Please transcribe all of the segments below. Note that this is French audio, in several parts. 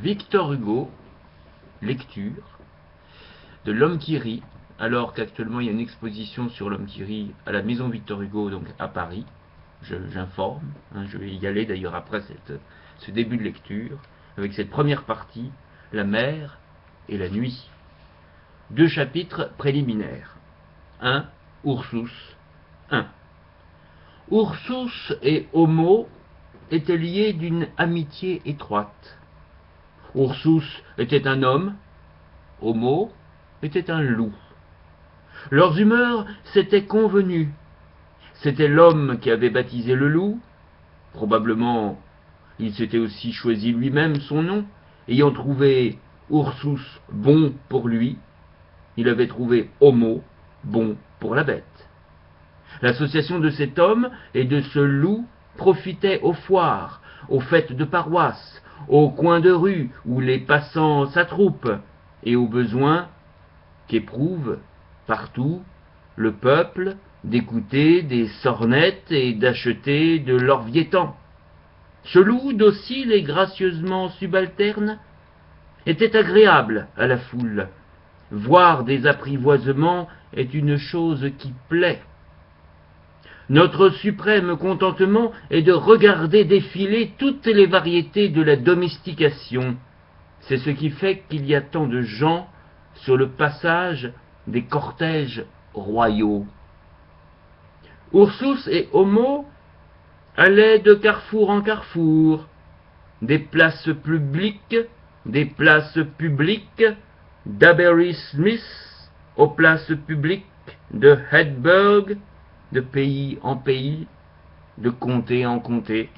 Victor Hugo, lecture de L'Homme qui rit, alors qu'actuellement il y a une exposition sur L'Homme qui rit à la Maison Victor Hugo, donc à Paris. J'informe, je vais y aller d'ailleurs après ce début de lecture, avec cette première partie, la mer et la nuit. 2 chapitres préliminaires. 1. Ursus 1. Ursus et Homo étaient liés d'une amitié étroite. Ursus était un homme, Homo était un loup. Leurs humeurs s'étaient convenues. C'était l'homme qui avait baptisé le loup. Probablement, il s'était aussi choisi lui-même son nom, ayant trouvé Ursus bon pour lui. Il avait trouvé Homo bon pour la bête. L'association de cet homme et de ce loup profitait aux foires, aux fêtes de paroisse, aux coins de rue où les passants s'attroupent, et aux besoins qu'éprouve partout le peuple d'écouter des sornettes et d'acheter de l'orviétan. Ce loup, docile et gracieusement subalterne, était agréable à la foule. Voir des apprivoisements est une chose qui plaît. Notre suprême contentement est de regarder défiler toutes les variétés de la domestication. C'est ce qui fait qu'il y a tant de gens sur le passage des cortèges royaux. Ursus et Homo allaient de carrefour en carrefour, des places publiques, d'Aberystwyth aux places publiques, de Hedberg, de pays en pays, de comté en comté,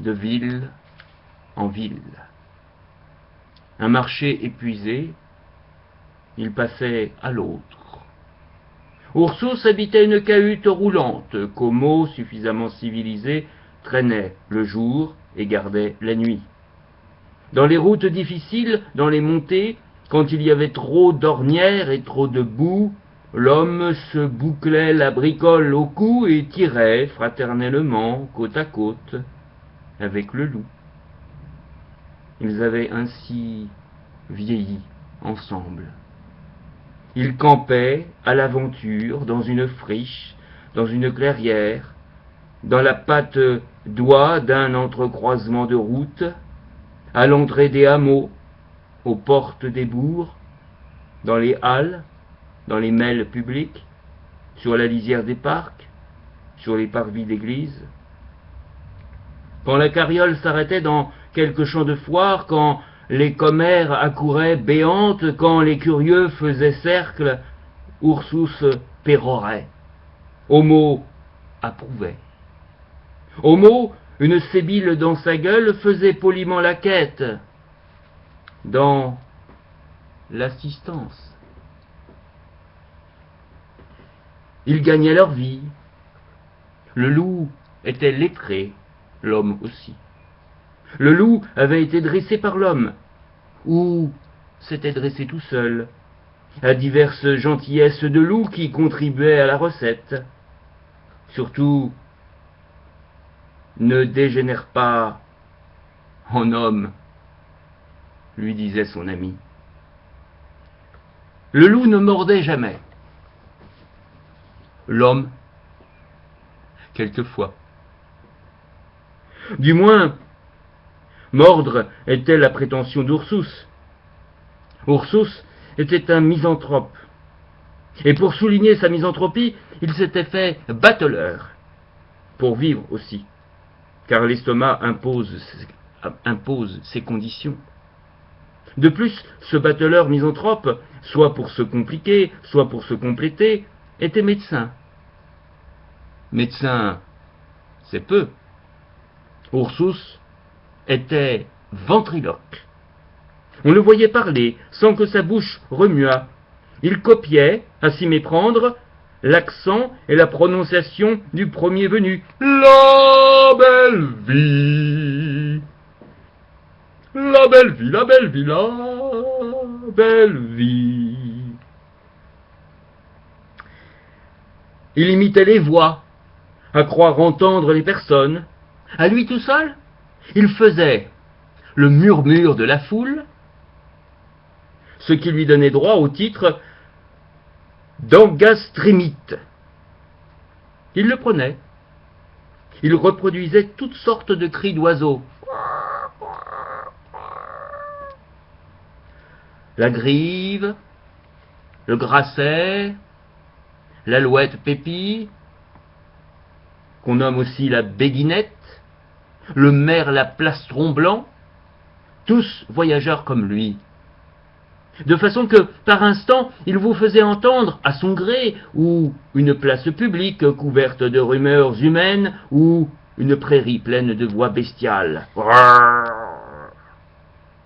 de ville en ville. Un marché épuisé, il passait à l'autre. Ursus habitait une cahute roulante qu'Homo, suffisamment civilisé, traînait le jour et gardait la nuit. Dans les routes difficiles, dans les montées, quand il y avait trop d'ornières et trop de boue, l'homme se bouclait la bricole au cou et tirait fraternellement, côte à côte, avec le loup. Ils avaient ainsi vieilli ensemble. Ils campaient à l'aventure dans une friche, dans une clairière, dans la patte d'oie d'un entrecroisement de routes, à l'entrée des hameaux, aux portes des bourgs, dans les halles, dans les melles publiques, sur la lisière des parcs, sur les parvis d'église. Quand la carriole s'arrêtait dans quelque champ de foire, quand les commères accouraient béantes, quand les curieux faisaient cercle, Ursus pérorait. Homo approuvait. Homo, une sébile dans sa gueule, faisait poliment la quête dans l'assistance. Ils gagnaient leur vie. Le loup était lettré, l'homme aussi. Le loup avait été dressé par l'homme, ou s'était dressé tout seul, à diverses gentillesses de loup qui contribuaient à la recette. Surtout, ne dégénère pas en homme, lui disait son ami. Le loup ne mordait jamais. L'homme, quelquefois. Du moins, mordre était la prétention d'Ursus. Ursus était un misanthrope. Et pour souligner sa misanthropie, il s'était fait bateleur, pour vivre aussi, car l'estomac impose ses conditions. De plus, ce bateleur misanthrope, soit pour se compliquer, soit pour se compléter, était médecin. Médecin, c'est peu. Ursus était ventriloque. On le voyait parler sans que sa bouche remuât. Il copiait, à s'y méprendre, l'accent et la prononciation du premier venu. La belle vie, la belle vie, la belle vie, la belle vie. Il imitait les voix, à croire entendre les personnes. À lui tout seul, il faisait le murmure de la foule, ce qui lui donnait droit au titre d'angastrémite. Il le prenait. Il reproduisait toutes sortes de cris d'oiseaux. La grive, le grasset, l'alouette pépie, qu'on nomme aussi la béguinette, le merle à plastron blanc, tous voyageurs comme lui. De façon que, par instant, il vous faisait entendre, à son gré, ou une place publique couverte de rumeurs humaines, ou une prairie pleine de voix bestiales.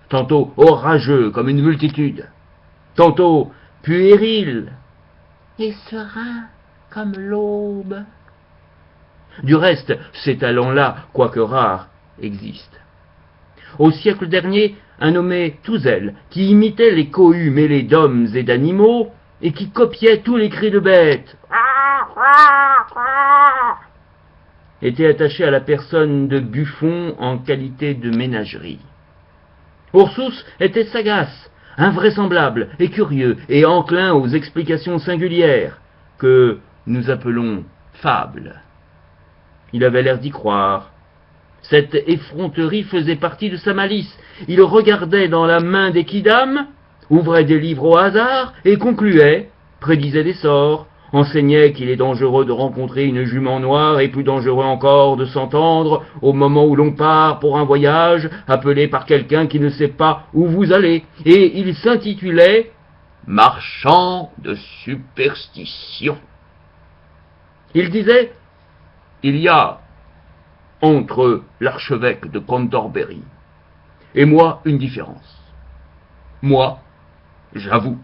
Tantôt orageux comme une multitude, tantôt puéril et serein comme l'aube. Du reste, ces talents-là, quoique rares, existent. Au siècle dernier, un nommé Touzel, qui imitait les cohues mêlées d'hommes et d'animaux, et qui copiait tous les cris de bêtes, était attaché à la personne de Buffon en qualité de ménagerie. Ursus était sagace, invraisemblable et curieux, et enclin aux explications singulières, que nous appelons fables. Il avait l'air d'y croire. Cette effronterie faisait partie de sa malice. Il regardait dans la main des quidam, ouvrait des livres au hasard et concluait, prédisait des sorts, enseignait qu'il est dangereux de rencontrer une jument noire et plus dangereux encore de s'entendre au moment où l'on part pour un voyage appelé par quelqu'un qui ne sait pas où vous allez. Et il s'intitulait « Marchand de superstition ». Il disait « Il y a entre l'archevêque de Canterbury et moi une différence. Moi, j'avoue. »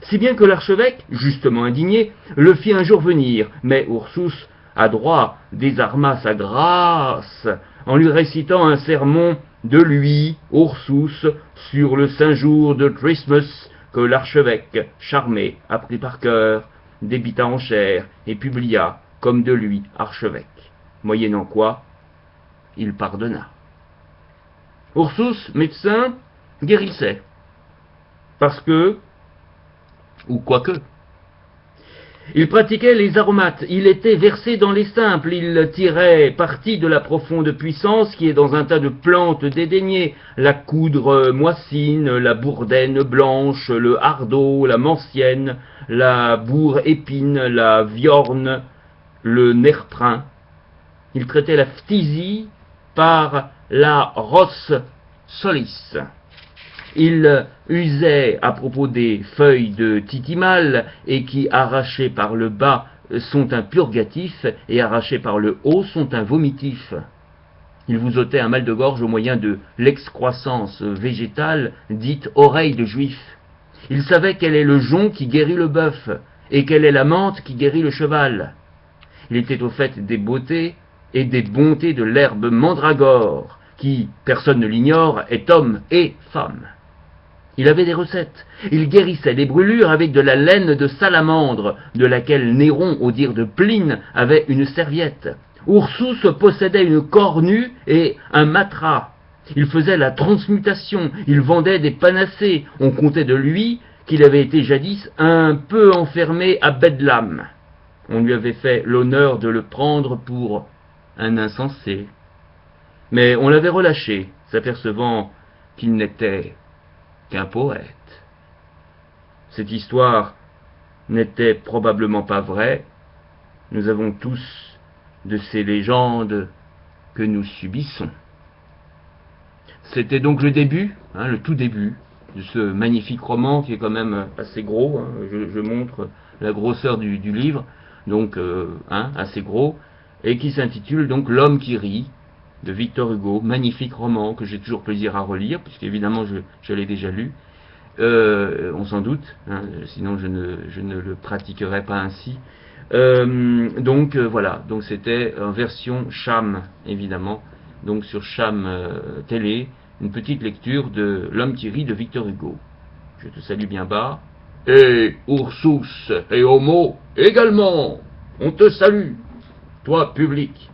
Si bien que l'archevêque, justement indigné, le fit un jour venir, mais Ursus, adroit, désarma sa grâce en lui récitant un sermon de lui, Ursus, sur le saint jour de Christmas que l'archevêque, charmé, apprit par cœur, débita en chair et publia comme de lui archevêque, moyennant quoi il pardonna. Ursus, médecin, guérissait, parce que, ou quoique, il pratiquait les aromates, il était versé dans les simples, il tirait parti de la profonde puissance qui est dans un tas de plantes dédaignées, la coudre moissine, la bourdaine blanche, le hardeau, la mansienne, la bourre épine, la viorne, le nerprin. Il traitait la phtisie par la ros solis. Il usait à propos des feuilles de titimal et qui, arrachées par le bas, sont un purgatif et arrachées par le haut sont un vomitif. Il vous ôtait un mal de gorge au moyen de l'excroissance végétale dite oreille de juif. Il savait quel est le jonc qui guérit le bœuf et quelle est la menthe qui guérit le cheval. Il était au fait des beautés et des bontés de l'herbe mandragore qui, personne ne l'ignore, est homme et femme. Il avait des recettes. Il guérissait les brûlures avec de la laine de salamandre, de laquelle Néron, au dire de Pline, avait une serviette. Ursus possédait une cornue et un matras. Il faisait la transmutation, il vendait des panacées. On comptait de lui qu'il avait été jadis un peu enfermé à Bedlam. On lui avait fait l'honneur de le prendre pour un insensé. Mais on l'avait relâché, s'apercevant qu'il n'était qu'un poète. Cette histoire n'était probablement pas vraie. Nous avons tous de ces légendes que nous subissons. C'était donc le début, le tout début de ce magnifique roman qui est quand même assez gros. Je montre la grosseur du livre, donc assez gros, et qui s'intitule donc L'homme qui rit, de Victor Hugo, magnifique roman que j'ai toujours plaisir à relire, puisqu'évidemment je l'ai déjà lu, on s'en doute, sinon je ne le pratiquerai pas ainsi. Voilà, donc c'était en version Cham, évidemment, donc sur Cham Télé, une petite lecture de L'homme qui rit de Victor Hugo. Je te salue bien bas. Et Ursus et Homo également, on te salue, toi public.